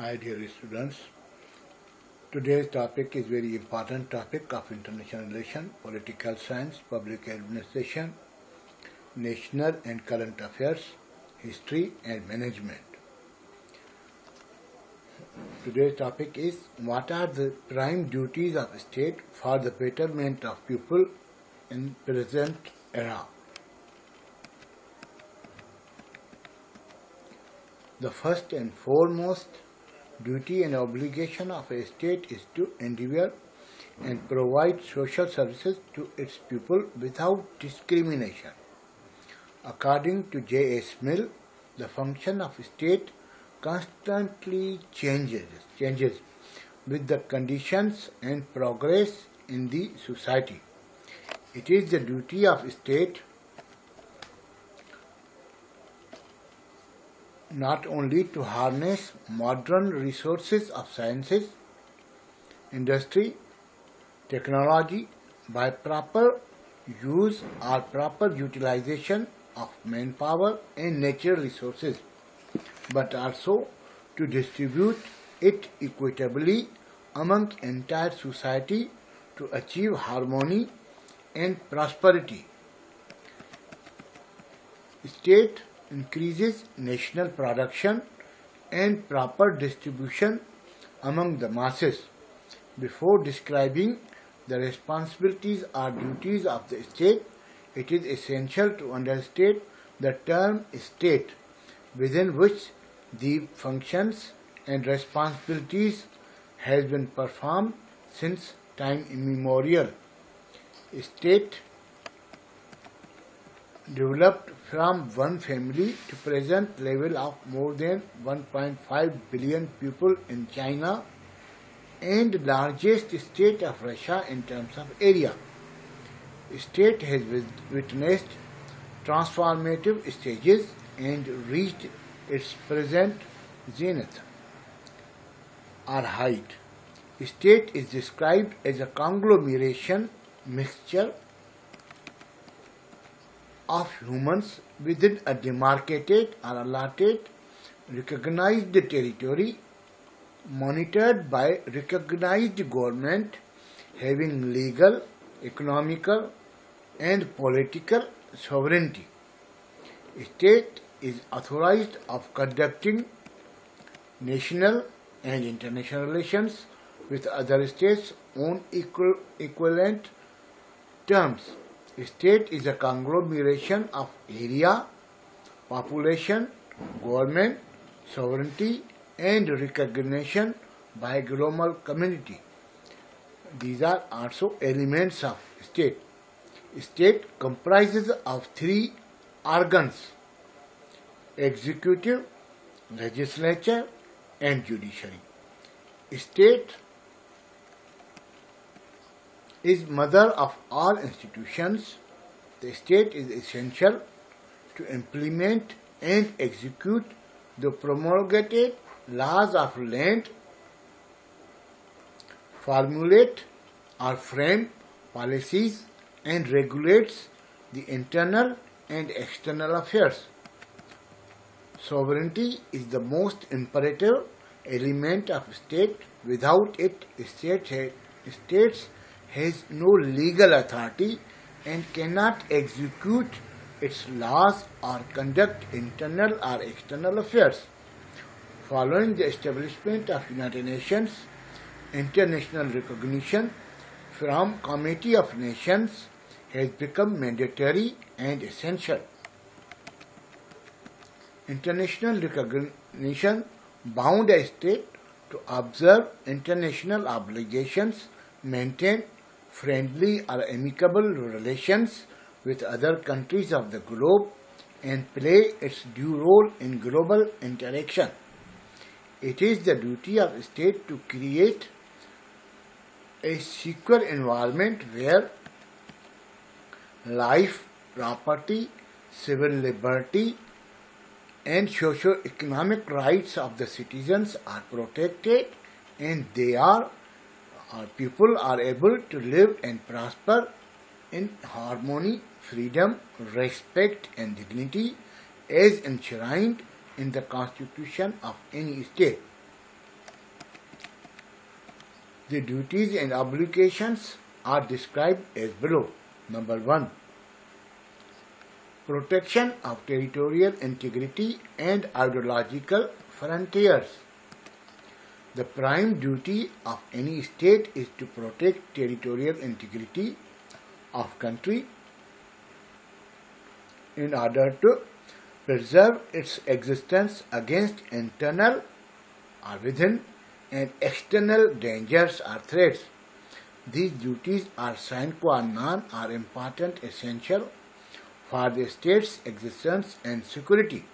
Hi dear students, today's topic is very important topic of international relations, political science, public administration, national and current affairs, history and management. Today's topic is what are the prime duties of state for the betterment of people in present era. The first and foremost duty and obligation of a state is to endeavor and provide social services to its people without discrimination. According to J.S. Mill, the function of state constantly changes with the conditions and progress in the society. It is the duty of state not only to harness modern resources of sciences, industry, technology by proper use or proper utilization of manpower and natural resources, but also to distribute it equitably among entire society to achieve harmony and prosperity. State increases national production and proper distribution among the masses. Before describing the responsibilities or duties of the state, it is essential to understand the term state, within which the functions and responsibilities has been performed since time immemorial. State developed from one family to present level of more than 1.5 billion people in China and largest state of Russia in terms of area. State has witnessed transformative stages and reached its present zenith or height. State is described as a conglomeration mixture of humans within a demarcated or allotted recognized territory, monitored by recognized government, having legal, economical and political sovereignty. State is authorized of conducting national and international relations with other states on equivalent terms. State is a conglomeration of area, population, government, sovereignty and recognition by global community. These are also elements of state. State comprises of three organs: executive, legislature and judiciary. State is mother of all institutions. The state is essential to implement and execute the promulgated laws of land, formulate or frame policies and regulates the internal and external affairs. Sovereignty is the most imperative element of state. Without it, states has no legal authority and cannot execute its laws or conduct internal or external affairs. Following the establishment of United Nations, international recognition from Committee of Nations has become mandatory and essential. International recognition bound a state to observe international obligations, maintain friendly or amicable relations with other countries of the globe, and play its due role in global interaction. It is the duty of the state to create a secure environment where life, property, civil liberty, and socio-economic rights of the citizens are protected and people are able to live and prosper in harmony, freedom, respect and dignity as enshrined in the constitution of any state. The duties and obligations are described as below. Number 1. Protection of territorial integrity and ideological frontiers. The prime duty of any state is to protect territorial integrity of country in order to preserve its existence against internal or within and external dangers or threats. These duties are sine qua non, are important, essential for the state's existence and security.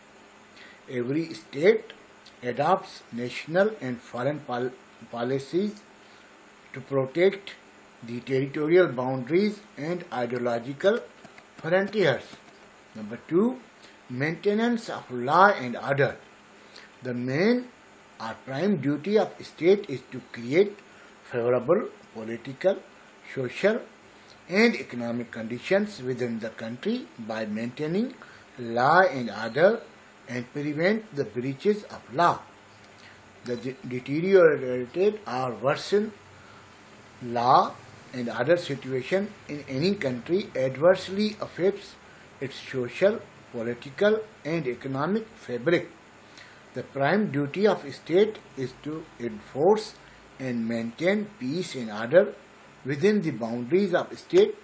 Every state adopts national and foreign policies to protect the territorial boundaries and ideological frontiers. Number 2. Maintenance of law and order. The main or prime duty of state is to create favorable political, social, and economic conditions within the country by maintaining law and order and prevent the breaches of law. The deteriorated or worsened law and order situation in any country adversely affects its social, political, and economic fabric. The prime duty of a state is to enforce and maintain peace and order within the boundaries of a state,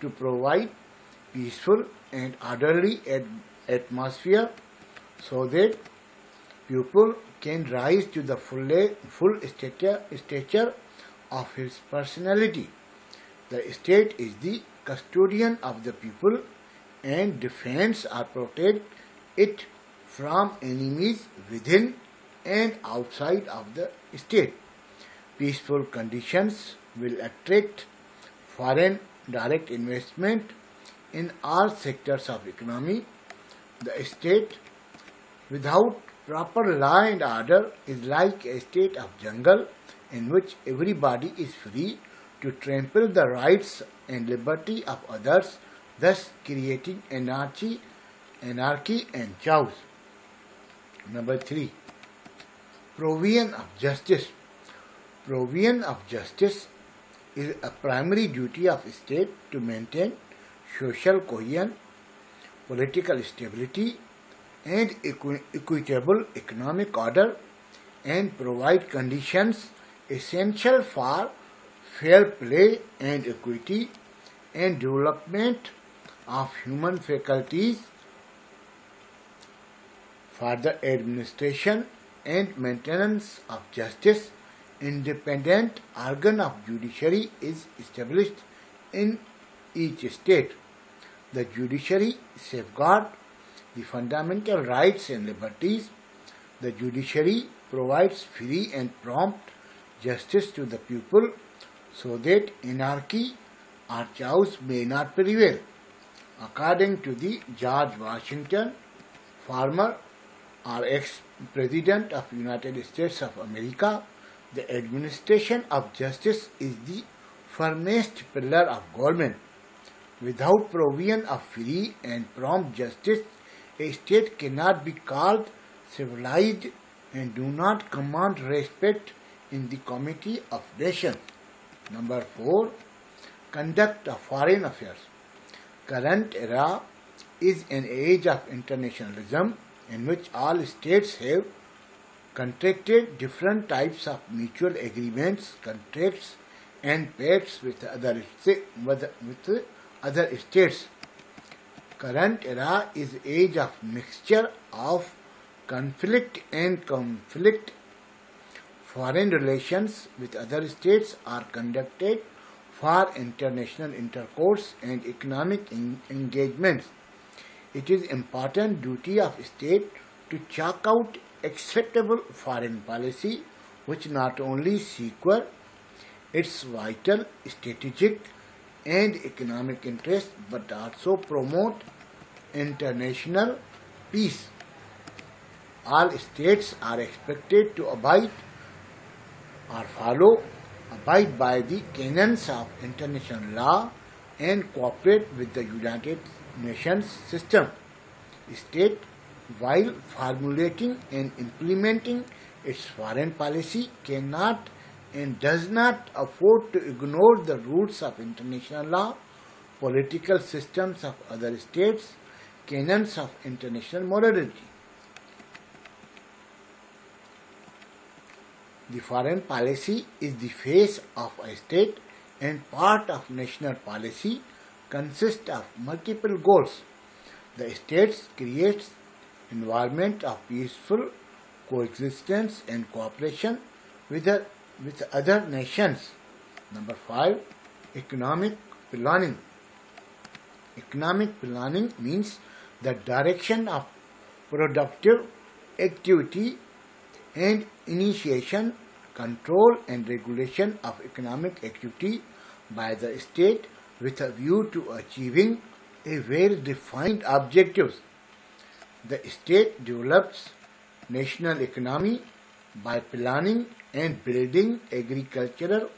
to provide peaceful and orderly atmosphere so that people can rise to the full stature of his personality. The state is the custodian of the people and defends or protects it from enemies within and outside of the state. Peaceful conditions will attract foreign direct investment in all sectors of economy. The state without proper law and order is like a state of jungle in which everybody is free to trample the rights and liberty of others, thus creating anarchy and chaos. Number 3. Provision of justice. Provision of justice is a primary duty of state to maintain social cohesion, political stability, and equitable economic order, and provide conditions essential for fair play and equity and development of human faculties. For the administration and maintenance of justice, independent organ of judiciary is established in each state. The judiciary safeguards the fundamental rights and liberties. The judiciary provides free and prompt justice to the people so that anarchy or chaos may not prevail. According to the George Washington, former or ex-president of United States of America, the administration of justice is the firmest pillar of government. Without provision of free and prompt justice, a state cannot be called civilized and do not command respect in the community of nations. Number 4. Conduct of foreign affairs. Current era is an age of internationalism in which all states have contracted different types of mutual agreements, contracts, and pacts with other states. Current era is age of mixture of conflict and conflict. Foreign relations with other states are conducted for international intercourse and economic engagements. It is important duty of state to chalk out acceptable foreign policy which not only secure its vital strategic and economic interests but also promote international peace. All states are expected to abide by the canons of international law and cooperate with the United Nations system. State, while formulating and implementing its foreign policy, cannot and does not afford to ignore the rules of international law, political systems of other states, canons of international morality. The foreign policy is the face of a state and part of national policy consists of multiple goals. The state creates environment of peaceful coexistence and cooperation with other nations. Number 5. Economic planning. Economic planning means the direction of productive activity and initiation, control and regulation of economic activity by the state with a view to achieving a well-defined objectives. The state develops national economy by planning and building agricultural